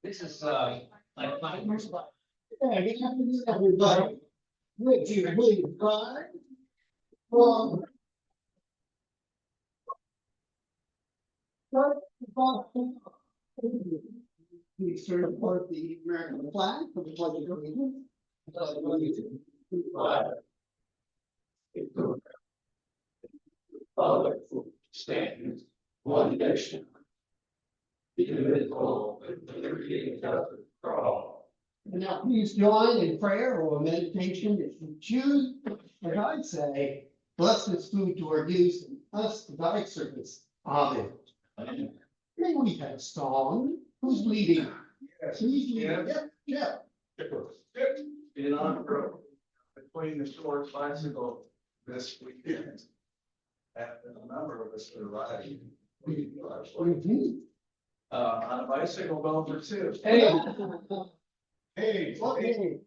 This is like 5 years ago. Everybody, would you please rise? From please support the American flag for the pledge of allegiance. Stands one nation. Indivisible with liberty and justice for all. And now please join in prayer or meditation if you choose. And I say, bless this food to our use and us to thy service. Amen. May we have a song? Who's leading? Yes. Who's leading? Yeah. Jeff. In honor of between the short bicycle this weekend. And a number of us are riding. Mhm. On a bicycle going for two. Hey. Hey. Okay.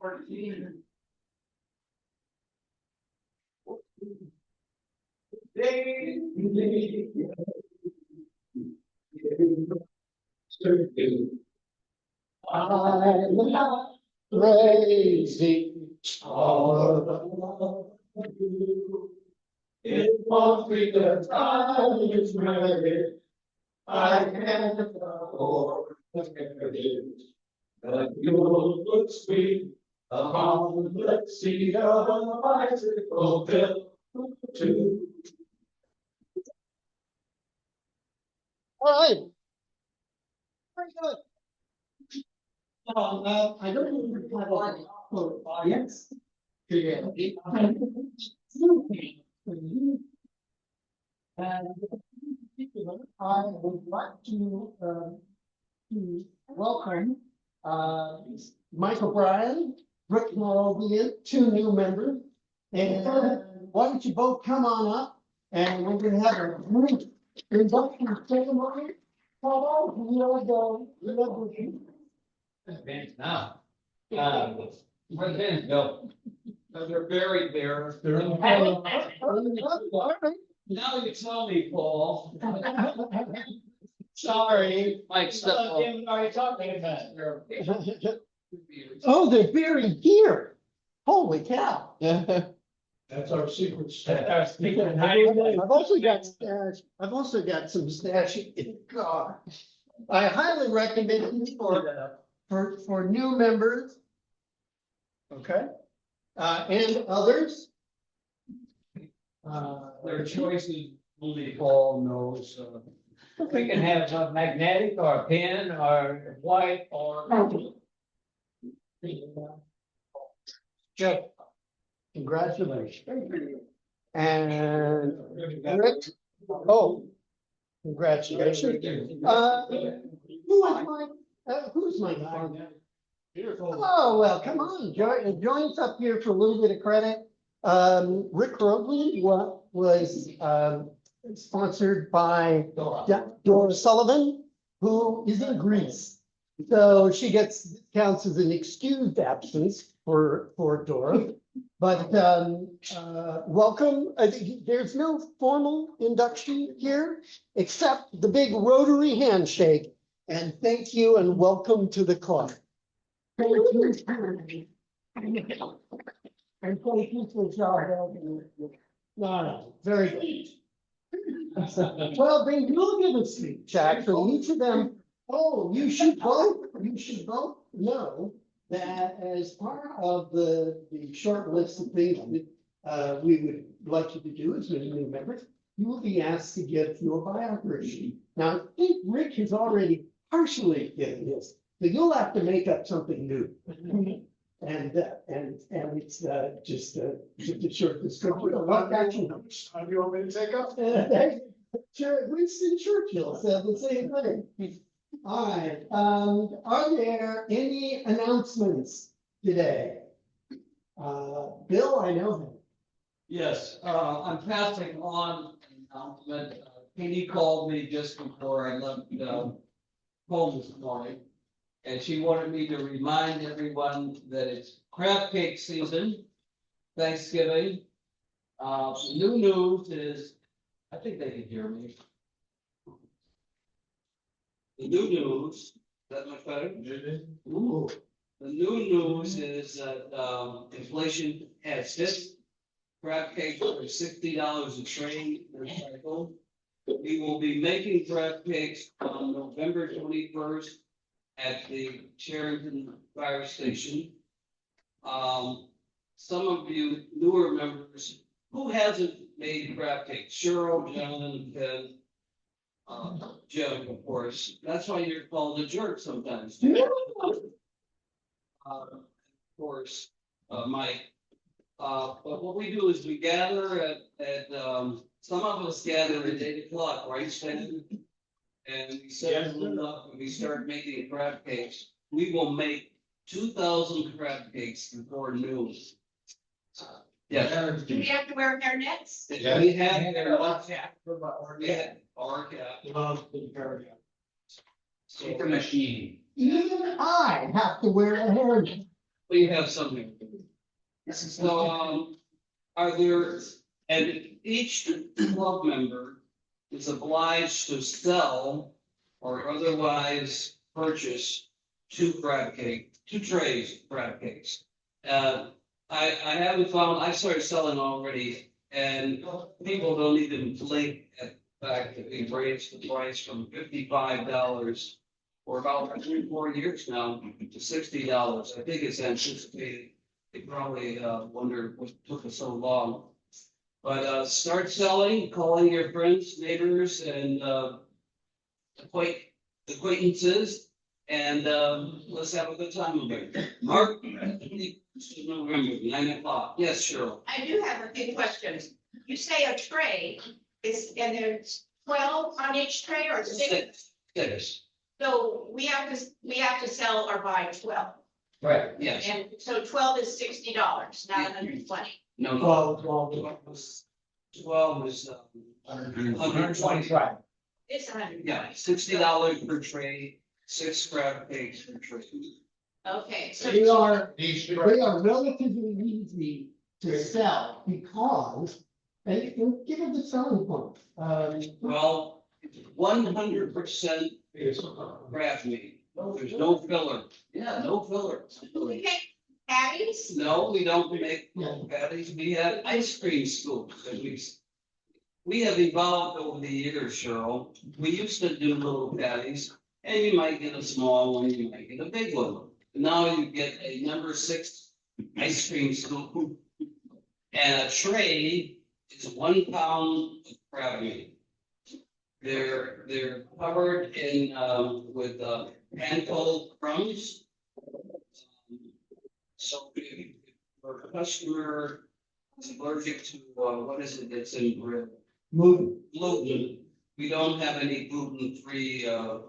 I'm not crazy. All of you. It won't be the time is ready. I can't afford but you'll look sweet upon the seat of a bicycle built to. All right. Very good. I don't even have a audience. Yeah. And in particular, I would like to welcome Mike O'Brien, Rick Moravian, 2 new members. And why don't you both come on up and we're going to have a group induction ceremony. Hello, Now, where the go? They're buried there. Now you tell me, Paul. Sorry. Mike, step up. Oh, they're buried here. Holy cow. That's our secret I've also got stash. I've also got some stash in the car. I highly recommend it for new members. Okay. And others. Their choices, only Paul knows. We can have a magnetic or a pen or white or. Jeff, congratulations. And Rick, oh, congratulations. Who's my father? Oh, well, come on, join us up here for a little bit of credit. Rick Robley was sponsored by Dora Sullivan, who is in Greece. So she counts as an excused absence for Dora. But welcome. There's no formal induction here, except the big Rotary handshake. And thank you and welcome to the club. Thank you. And thank you for your no, very good. Well, they will give a speech, actually, each of them. Oh, you should both know that as part of the short list of things that we would like you to do as new members, you will be asked to give your biography. Now, I think Rick has already partially given this, but you'll have to make up something new. And it's just a short description of what action. How do you want me to take up? Winston Churchill said the same thing. All right, are there any announcements today? Bill, I know him. Yes, I'm passing on an announcement. Katie called me just before I left home this morning. And she wanted me to remind everyone that it's crab cake season, Thanksgiving. New news is, I think they can hear me. The new news, is that much better? Ooh. The new news is that, inflation has hit. Crab cakes are $60 a tray per cycle. We will be making crab cakes on November 21st at the Charrington Fire Station. Some of you newer members, who hasn't made crab cakes? Cheryl, John, and Ken. Jim, of course. That's why you're called a jerk sometimes. Of course, Mike. But what we do is we gather some of us gather at 8 o'clock, right, Stan? And we set everyone up and we start making crab cakes. We will make 2,000 crab cakes before noon. Yes. Do we have to wear hairnets? We have we have our cap. Take a machine. Even I have to wear a hairnet. We have something. So, are there, and each club member is obliged to sell or otherwise purchase two trays of crab cakes. I haven't found, I started selling already, and people don't even blink at the fact that we raised the price from $55 for about 3-4 years now to $60. I think it's anticipated. They probably wonder what took us so long. But start selling, calling your friends, neighbors, and acquaintances, and let's have a good time with it. Mark, November, 9 o'clock. Yes, Cheryl. I do have a few questions. You say a tray is, and there's 12 on each tray or 6? Six. So we have to sell or buy 12. Right. Yes. And so 12 is $60, not 120. No. 12 is 120. Right. It's 120. Yeah, $60 per tray, 6 crab cakes per tray. Okay, so They are relatively easy to sell because, and give it the selling point. Well, 100% crab meat. There's no filler. Yeah, no filler. we make patties. No, we don't make patties. We have ice cream scoops. At least. We have evolved over the years, Cheryl. We used to do little patties, and you might get a small one, you might get a big one. Now you get a number 6 ice cream scoop, and a tray is 1 pound of crab meat. They're covered in with hand-pulled crumbs. So if your customer is allergic to what is it that's in bread? Gluten. We don't have any gluten-free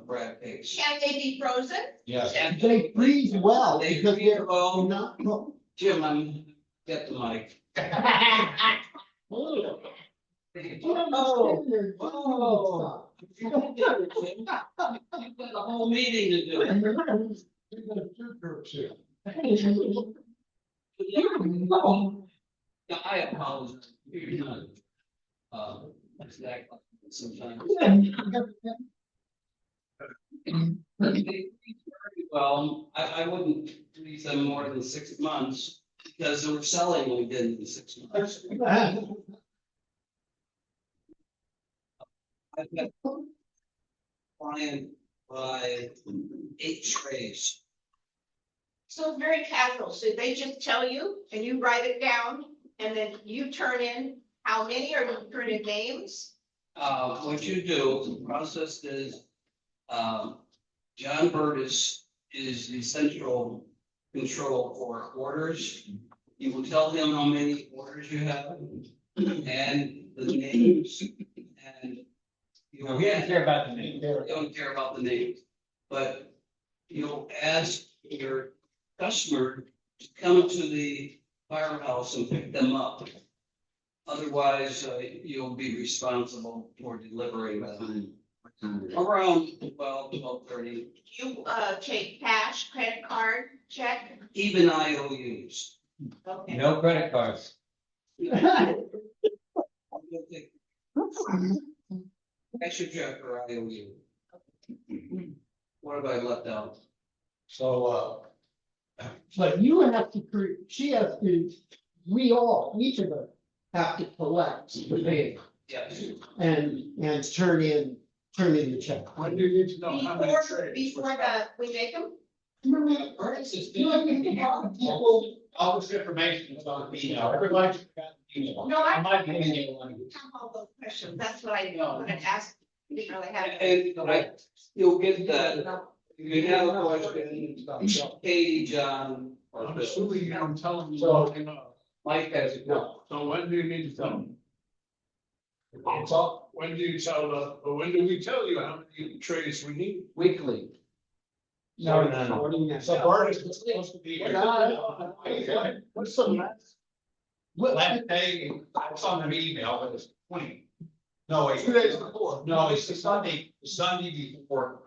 crab cakes. Can they be frozen? Yes. And They freeze well They because freeze they're well. not cooked. Jim, get the mic. Oh. You've got a whole meeting to do. Yeah, I apologize. You're not. Exactly. Sometimes. Well, I wouldn't leave them more than 6 months because they were selling within the 6 months. I've got client buy 8 trays. So it's very casual. So they just tell you and you write it down and then you turn in how many or you turn in names? What you do, the process is, John Burtis is the central control for orders. You will tell him how many orders you have and the names and. You No, we don't care about the name. don't care about the names, but you'll ask your customer to come to the firehouse and pick them up. Otherwise, you'll be responsible for delivering them around 12:30. You take cash, credit card, check? Even IOUs. Okay. No credit cards. I should check for IOU. What have I left out? So, But you have to, she has to, we all, each of us have to collect the data Yes. and turn in the check. when do you need to know how many Before, trays? before we make them? All this information is on the email. Everybody should have the email. No, I- might be in there one. Have all those questions, that's what I wanted to ask, didn't really have. And you'll get that. You have a question, Katie, John, or I'm Bill. assuming you don't tell them, So- you know. Mike has a no. So when do you need to tell them? So when do you tell or when do we tell you how many trays we need? Weekly. No. So Bart is supposed to be here. What's the last? Last day, I saw an email, but it's 20. No, wait. 2 days before. No, it's the Sunday before.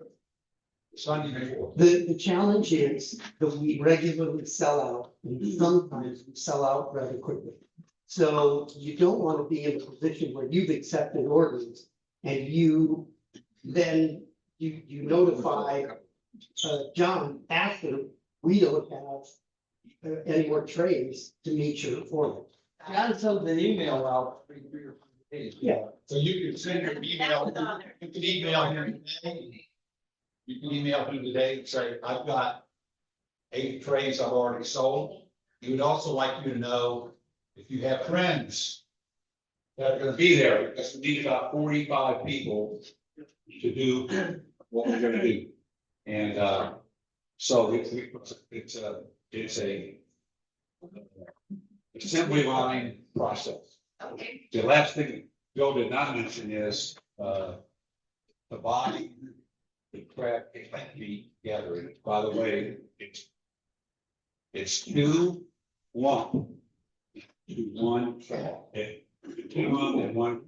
Sunday before. The challenge is that we regularly sell out, and sometimes we sell out rather quickly. So you don't want to be in a position where you've accepted orders and you then you notify John after we don't have any more trays to meet your order. John sent an email out 3 or 4 days. Yeah. So you can send your email, That was on there. you can email him today. You can email him today and say, I've got 8 trays I've already sold. He would also like you to know if you have friends that are gonna be there, because we need about 45 people to do what we're gonna do. And, so it's a assembly line process. Okay, The last thing Joe did not mention is, the body, the crack, it might be gathering. By the way, it's 2-1. 2-1, two on and 1.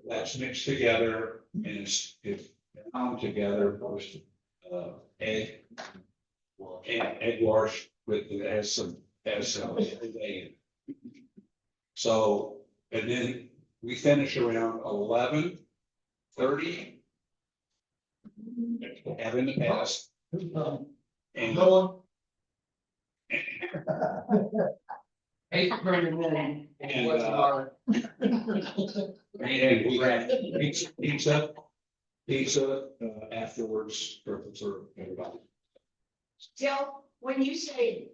That's mixed together and it's bound together with, egg. And egg wash with, as some, so, and then we finish around 11:30. Have in the past. And Eight burning in. And, What's our- and we have pizza, afterwards for everybody. Jill, when you say,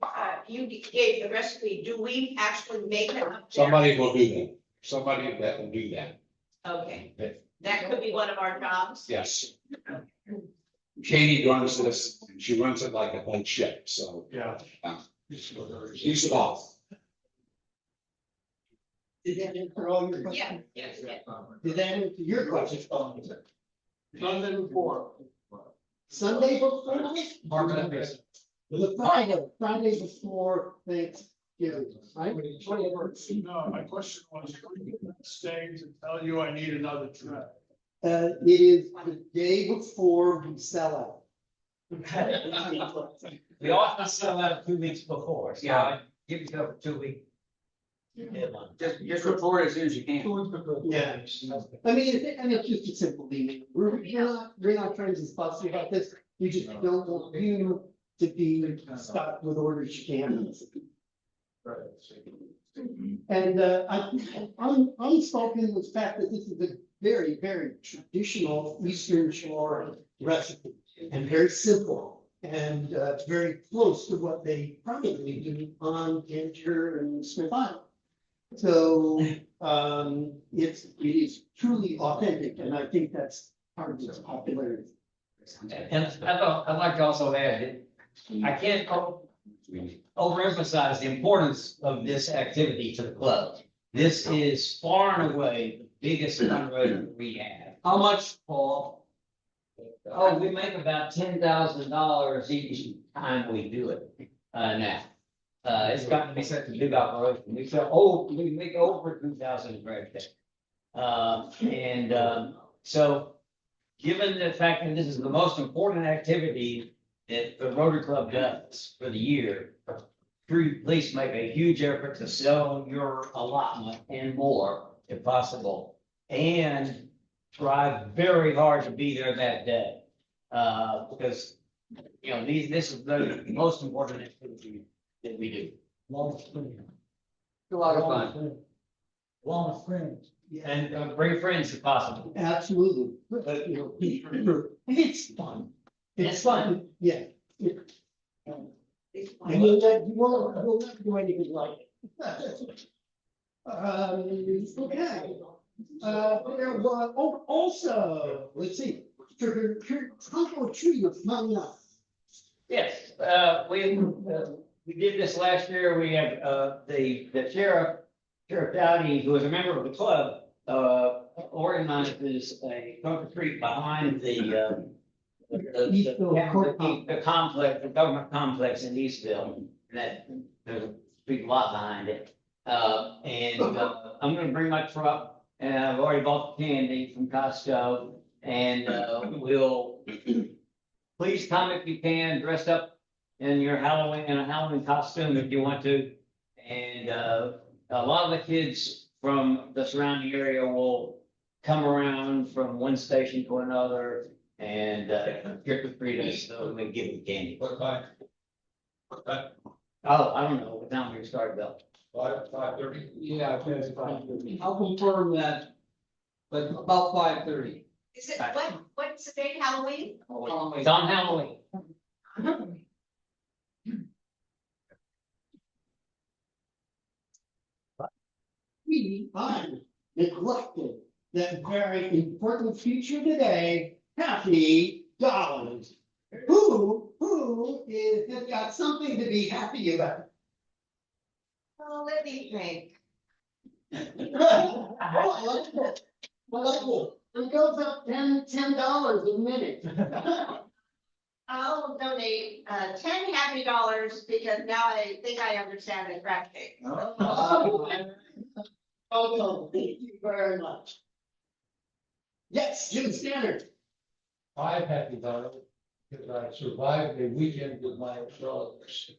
you gave the recipe, do we actually make it up there? Somebody will do that. Somebody that will do that. Okay, that could be one of our jobs. Yes. Katie runs this, and she runs it like a big ship, so. Yeah. She's the boss. Did that answer all your questions? Yes. Did that answer your question? Sunday before. Sunday before? Mark, The Friday before Thanksgiving, right? No, my question was, staying to tell you I need another tray. It is the day before we sell We often sell out 2 weeks before, so I give yourself a 2-week deadline. just report as soon as you can. out. Yeah. I mean, it's just a simple email. We're not trying to be fussy about this. We just don't want you to be stuck with orders you can't. And I'm unspoken with the fact that this is a very, very traditional Eastern Shore recipe and very simple. And it's very close to what they probably do on Ginger and Smith Island. So it is truly authentic, and I think that's part of its popularity. And I'd like to also add that I can't overemphasize the importance of this activity to the club. This is far and away the biggest fundraiser we have. How much, Paul? Oh, we make about $10,000 each time we do it, now. It's gotten to be such a big operation. We make over 2,000 trash days. So given the fact that this is the most important activity that the Rotary Club does for the year, please make a huge effort to sell your allotment and more if possible. And try very hard to be there that day. Because, you know, this is the most important activity that we do. A lot of fun. Long friends. And bring friends if possible. Absolutely. You know, it's fun. It's fun, yeah. And you'll never do anything like it. Okay. There was, oh, also, let's see, trunk or treat is coming up. Yes, we did this last year. We have, the Sheriff Dowdy, who is a member of the club, organizes a trunk or treat behind the complex, the government complex in Eastville. And that, there's a big lot behind it. I'm gonna bring my truck, and I've already bought the candy from Costco, and, we'll, please come if you can, dressed up in your in a Halloween costume if you want to. And, a lot of the kids from the surrounding area will come around from one station to another and, trick or treat us, so we give them candy. What time? What time? Oh, I don't know what time we start though. 5:30? Yeah, I'll confirm that, but about 5:30. Is it, what's the date, Halloween? It's on Halloween. We are neglected that very important feature today, happy dollars. Has got something to be happy about? Oh, let me think. Oh, I like that. I like it. It goes up $10 a minute. I'll donate, $10 because now I think I understand the crab cake. Oh, thank you very much. Yes, Jim Standard. $5 happy because I survived a weekend with my brothers.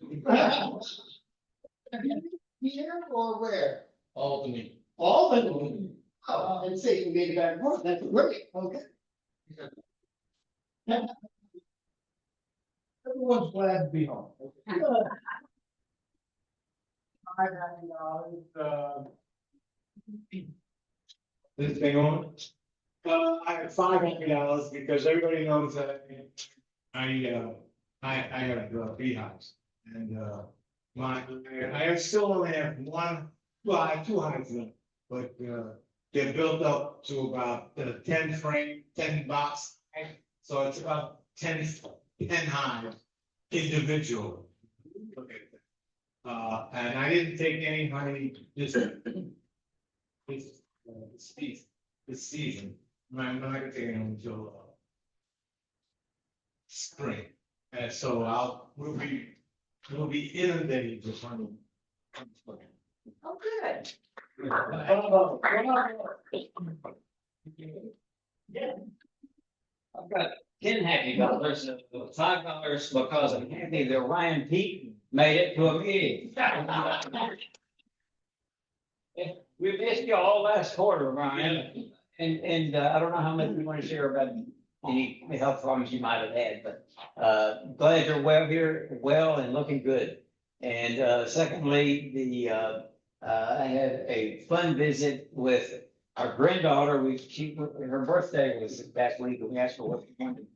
Here or where? Albany. Albany. Oh, and say you made it back north, that's great, okay. Everyone's glad to be home. This thing on? I have $500 because everybody knows that I have beehives. And, I still only have one, well, I have two hives now, but, they're built up to about 10 box. So it's about 10 hives individual. And I didn't take any honey this season. I'm not gonna take it until spring. And so we'll be inundated with honey. Oh, good. I've got $10 happy, $5 because I'm happy that Ryan Peak made it to a meeting. We missed you all last quarter, Ryan, and I don't know how much you want to share about any health problems you might have had, but glad you're well and looking good. And secondly, I had a fun visit with our granddaughter. Her birthday was last week, and we asked her what she wanted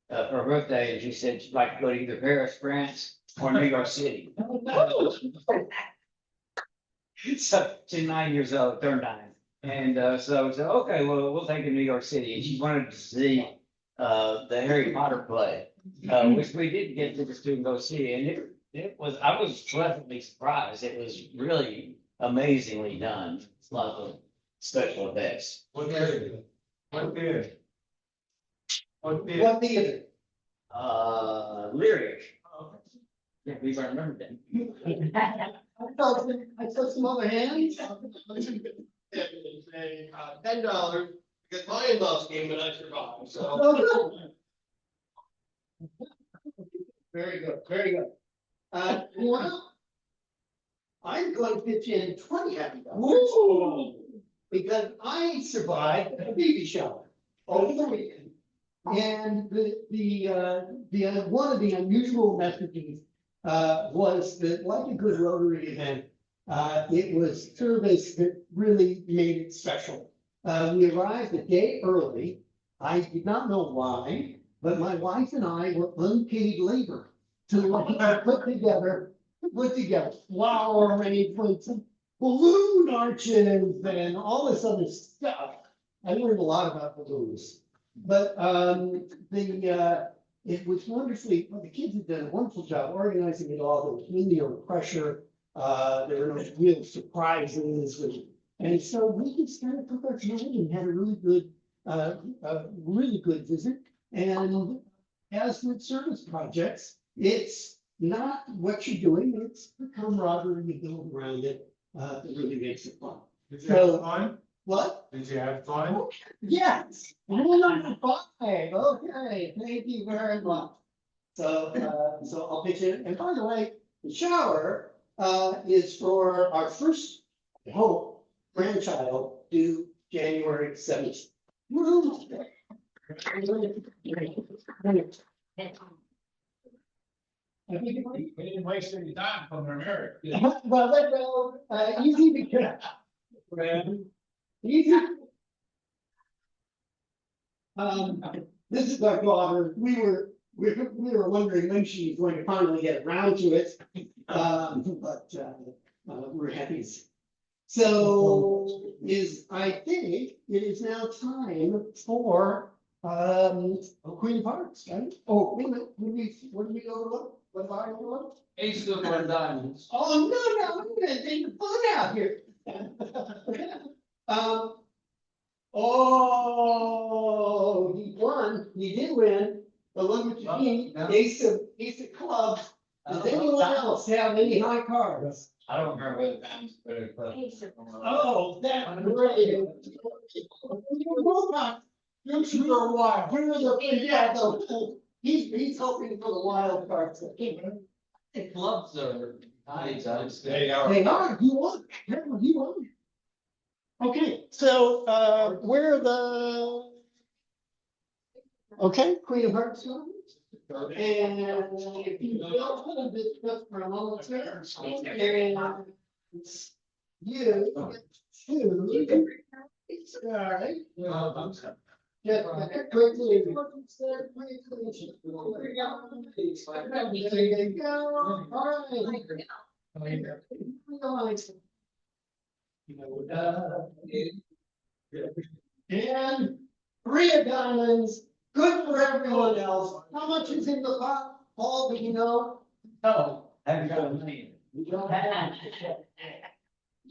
for her birthday, and she said she'd like to go to either Paris, France, or New York City. So she's 9 years old, turned 9. And so we said, okay, well, we'll take her to New York City. And she wanted to see the Harry Potter play, which we did get tickets to and go see. And I was pleasantly surprised. It was really amazingly done. It's a lot of special effects. What theater? What theater? Lyric. Yeah, we remember that. I saw some other hands. $10 because my in-laws came and I survived, so. Very good, very good. Well, I'm going to pitch in $20 happy dollars. Because I survived a baby shower over the weekend. And one of the unusual messages, was that like a good Rotary event, it was service that really made it special. We arrived a day early. I did not know why, but my wife and I were unpaid labor to put together flower arrangements and balloon arches and all this other stuff. I learned a lot about balloons. But it was wonderfully, well, the kids had done a wonderful job organizing it all. There was really no pressure. There were no real surprises. And so we just kind of took our time and had a really good visit. And as with service projects, it's not what you're doing, it's the camaraderie you build around it that really makes it fun. Did you have fun? What? Did you have fun? Yes. Number five. Okay, thank you very much. So I'll pitch in. And by the way, the shower is for our first, I hope, grandchild due January 7th. We didn't waste any time from their marriage. Easy because. Easy. This is our daughter. We were wondering when she was going to finally get around to it. But we're happy. So I think it is now time for Queen of Hearts, right? Oh, wait a minute. What did we overlook? What did I overlook? Ace of diamonds. Oh, no, I'm gonna take the fun out here. Oh, he won, he did win, the limit machine, ace of clubs. Does anyone else have any high cards? I don't remember whether that was better, but. Oh, that's great. You for a while. Yeah, he's hoping for the wild cards. The clubs are nice. They are. They are, you won, you won. Okay, so, where are the? Okay, Queen of Hearts. And if you don't hold this just for a moment, sir, and you get two. All right. Just quickly. There you go. All right. And three of diamonds, good for everyone else. How much is in the pot? Paul, do you know? No, haven't got a money.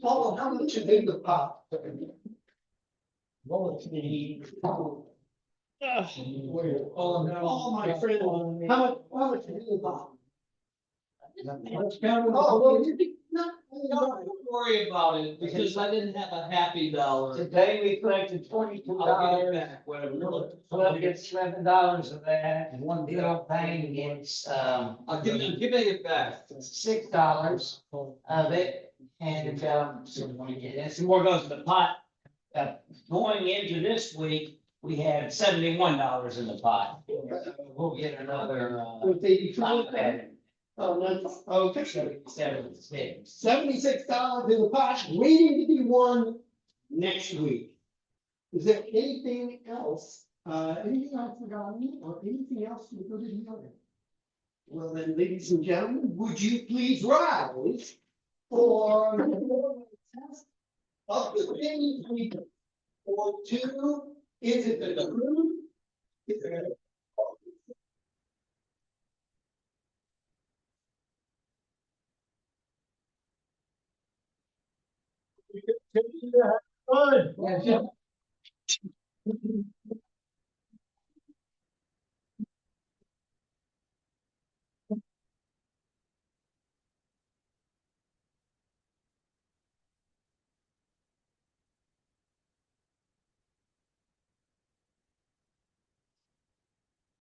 Paul, how much is in the pot? Oh, my friend, how much is in the pot? Oh, well, Don't worry about it, because I didn't have a happy dollar. Today we collected $22. I'll give it back, whatever. We'll get $7 of that, and one bill paying against, I'll give it back. $6 of it, and, some more goes in the pot. Going into this week, we had $71 in the pot. We'll get another, With 82. pot back. Oh, no, okay. 76. $76 in the pot, waiting to be won next week. Is there anything else, anything I've forgotten, or anything else we go to the other? Well then, ladies and gentlemen, would you please rise for the test of the things we do? Or two, is it the truth? Is it Good.